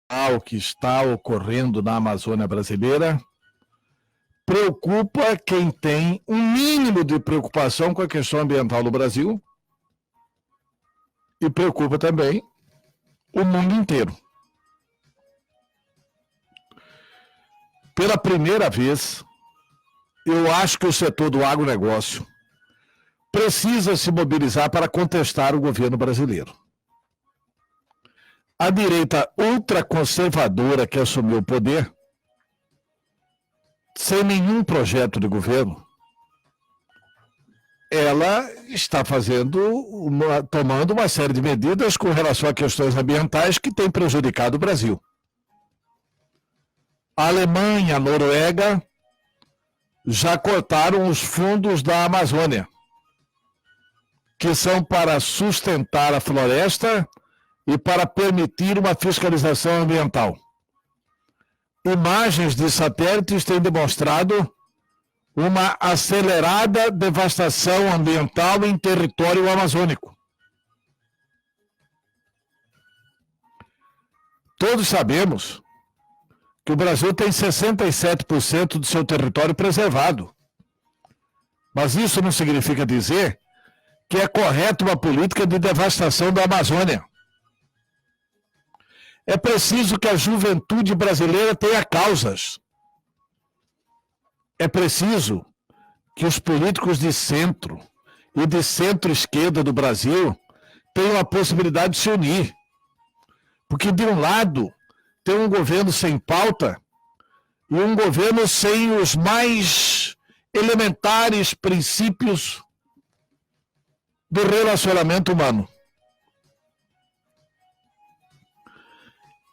o que está ocorrendo na Amazônia brasileira preocupa quem tem um mínimo de preocupação com a questão ambiental no Brasil e preocupa também o mundo inteiro. Pela primeira vez, eu acho que o setor do agronegócio precisa se mobilizar para contestar o governo brasileiro. A direita ultraconservadora que assumiu o poder, sem nenhum projeto de governo, ela está tomando uma série de medidas com relação a questões ambientais que têm prejudicado o Brasil. A Alemanha, a Noruega já cortaram os fundos da Amazônia, que são para sustentar a floresta e para permitir uma fiscalização ambiental. Imagens de satélites têm demonstrado uma acelerada devastação ambiental em território amazônico. Todos sabemos que o Brasil tem 67% do seu território preservado. Mas isso não significa dizer que é correta uma política de devastação da Amazônia. É preciso que a juventude brasileira tenha causas. É preciso que os políticos de centro e de centro-esquerda do Brasil tenham a possibilidade de se unir. Porque, de um lado, tem um governo sem pauta e um governo sem os mais elementares princípios do relacionamento humano.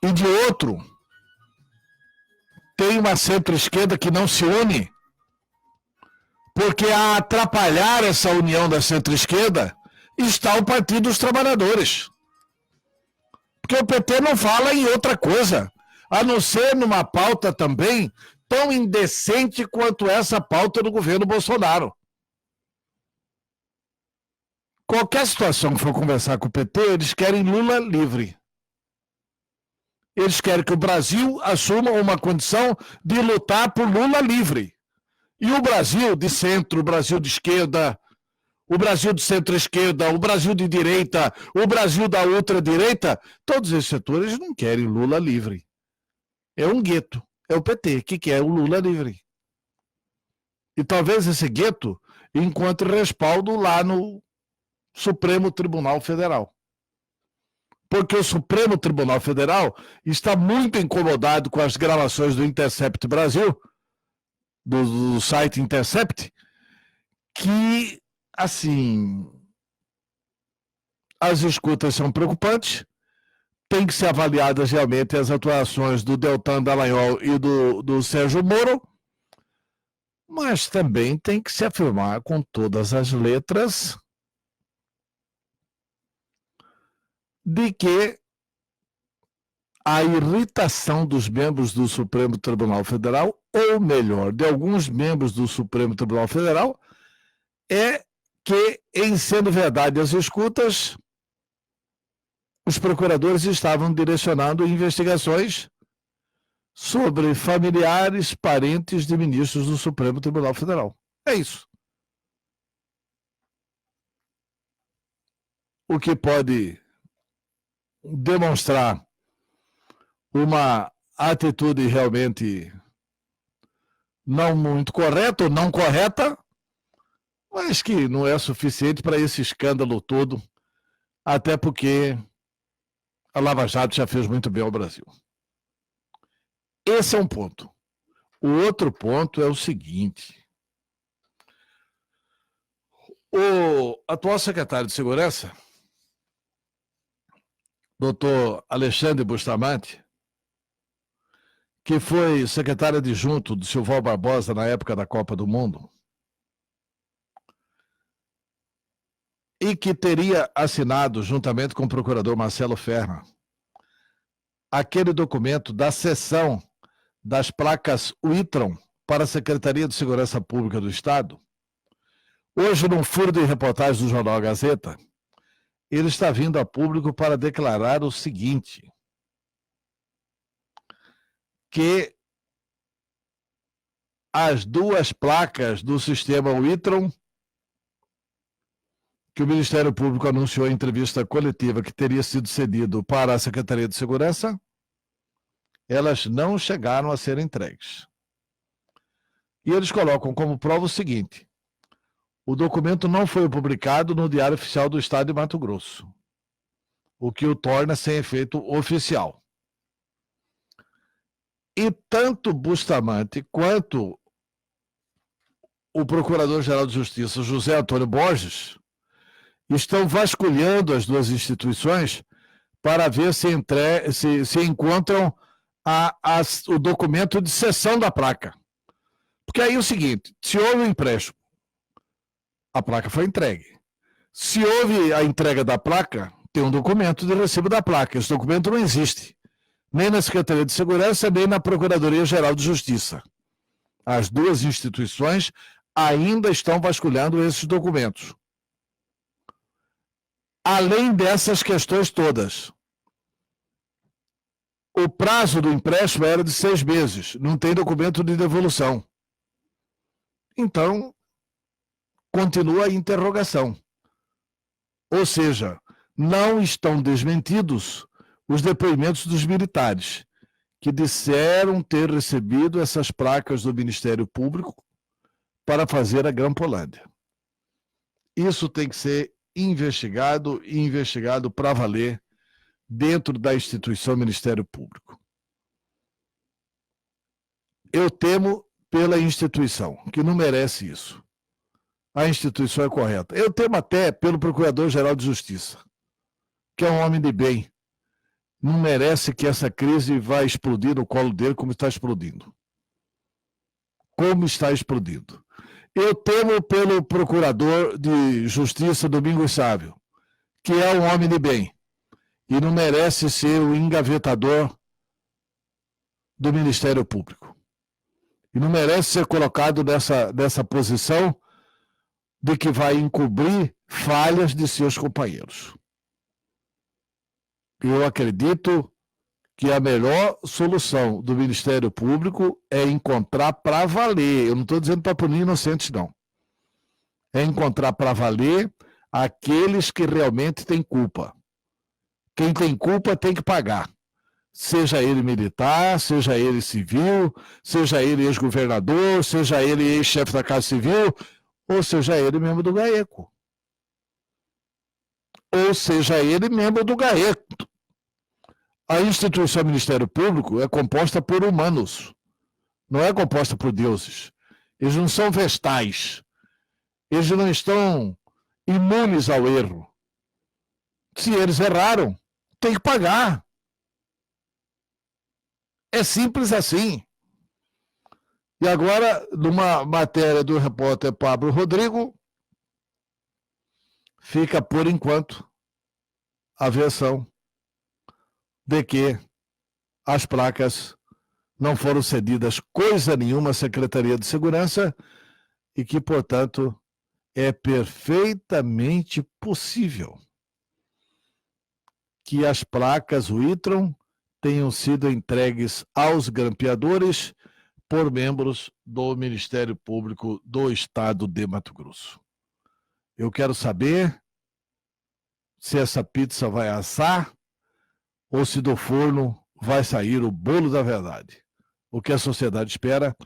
E de outro, tem uma centro-esquerda que não se une, porque a atrapalhar essa união da centro-esquerda está o Partido dos Trabalhadores. Porque o PT não fala em outra coisa, a não ser numa pauta também tão indecente quanto essa pauta do governo Bolsonaro. Qualquer situação que for conversar com o PT, eles querem Lula livre. Eles querem que o Brasil assuma uma condição de lutar por Lula livre. E o Brasil de centro, o Brasil de esquerda, o Brasil de centro-esquerda, o Brasil de direita, o Brasil da ultradireita, todos esses setores não querem Lula livre. É um gueto, é o PT que quer o Lula livre. E talvez esse gueto encontre respaldo lá no Supremo Tribunal Federal. Porque o Supremo Tribunal Federal está muito incomodado com as gravações do Intercept Brasil, do site Intercept, que, assim, as escutas são preocupantes, tem que ser avaliadas realmente as atuações do Deltan Dallagnol e do Sérgio Moro, mas também tem que se afirmar com todas as letras de que a irritação dos membros do Supremo Tribunal Federal, ou melhor, de alguns membros do Supremo Tribunal Federal, é que, em sendo verdade as escutas, os procuradores estavam direcionando investigações sobre familiares, parentes de ministros do Supremo Tribunal Federal. É isso. O que pode demonstrar uma atitude realmente não muito correta ou não correta, mas que não é suficiente para esse escândalo todo, até porque a Lava Jato já fez muito bem ao Brasil. Esse é um ponto. O outro ponto é o seguinte: o atual secretário de Segurança, doutor Alexandre Bustamante, que foi secretário adjunto do Silval Barbosa na época da Copa do Mundo, e que teria assinado, juntamente com o procurador Marcelo Ferra, aquele documento da cessão das placas Witron para a Secretaria de Segurança Pública do Estado, hoje, num furo de reportagem do jornal Gazeta, ele está vindo a público para declarar o seguinte: que as duas placas do sistema Witron, que o Ministério Público anunciou em entrevista coletiva que teria sido cedido para a Secretaria de Segurança, elas não chegaram a ser entregues. E eles colocam como prova o seguinte: o documento não foi publicado no Diário Oficial do Estado de Mato Grosso, o que o torna sem efeito oficial. E tanto Bustamante quanto o Procurador-Geral de Justiça, José Antônio Borges, estão vasculhando as duas instituições para ver se encontram o documento de cessão da placa. Porque aí é o seguinte: se houve um empréstimo, a placa foi entregue. Se houve a entrega da placa, tem um documento de recibo da placa. Esse documento não existe, nem na Secretaria de Segurança, nem na Procuradoria-Geral de Justiça. As duas instituições ainda estão vasculhando esses documentos. Além dessas questões todas, o prazo do empréstimo era de 6 meses, não tem documento de devolução. Então, continua a interrogação. Ou seja, não estão desmentidos os depoimentos dos militares, que disseram ter recebido essas placas do Ministério Público para fazer a Grampolândia. Isso tem que ser investigado e investigado para valer dentro da instituição Ministério Público. Eu temo pela instituição, que não merece isso. A instituição é correta. Eu temo até pelo Procurador-Geral de Justiça, que é um homem de bem. Não merece que essa crise vá explodir no colo dele como está explodindo. Como está explodindo. Eu temo pelo Procurador de Justiça, Domingos Sávio, que é um homem de bem e não merece ser o engavetador do Ministério Público. E não merece ser colocado nessa posição de que vai encobrir falhas de seus companheiros. Eu acredito que a melhor solução do Ministério Público é encontrar para valer. Eu não estou dizendo para punir inocentes, não. É encontrar para valer aqueles que realmente têm culpa. Quem tem culpa tem que pagar. Seja ele militar, seja ele civil, seja ele ex-governador, seja ele ex-chefe da Casa Civil, ou seja ele membro do GAECO. Ou seja ele membro do GAECO. A instituição Ministério Público é composta por humanos, não é composta por deuses. Eles não são vestais. Eles não estão imunes ao erro. Se eles erraram, tem que pagar. É simples assim. E agora, numa matéria do repórter Pablo Rodrigo, fica, por enquanto, a versão de que as placas não foram cedidas coisa nenhuma à Secretaria de Segurança e que, portanto, é perfeitamente possível que as placas Witron tenham sido entregues aos grampeadores por membros do Ministério Público do Estado de Mato Grosso. Eu quero saber se essa pizza vai assar ou se do forno vai sair o bolo da verdade. O que a sociedade espera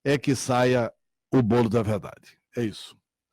é que saia o bolo da verdade. É isso.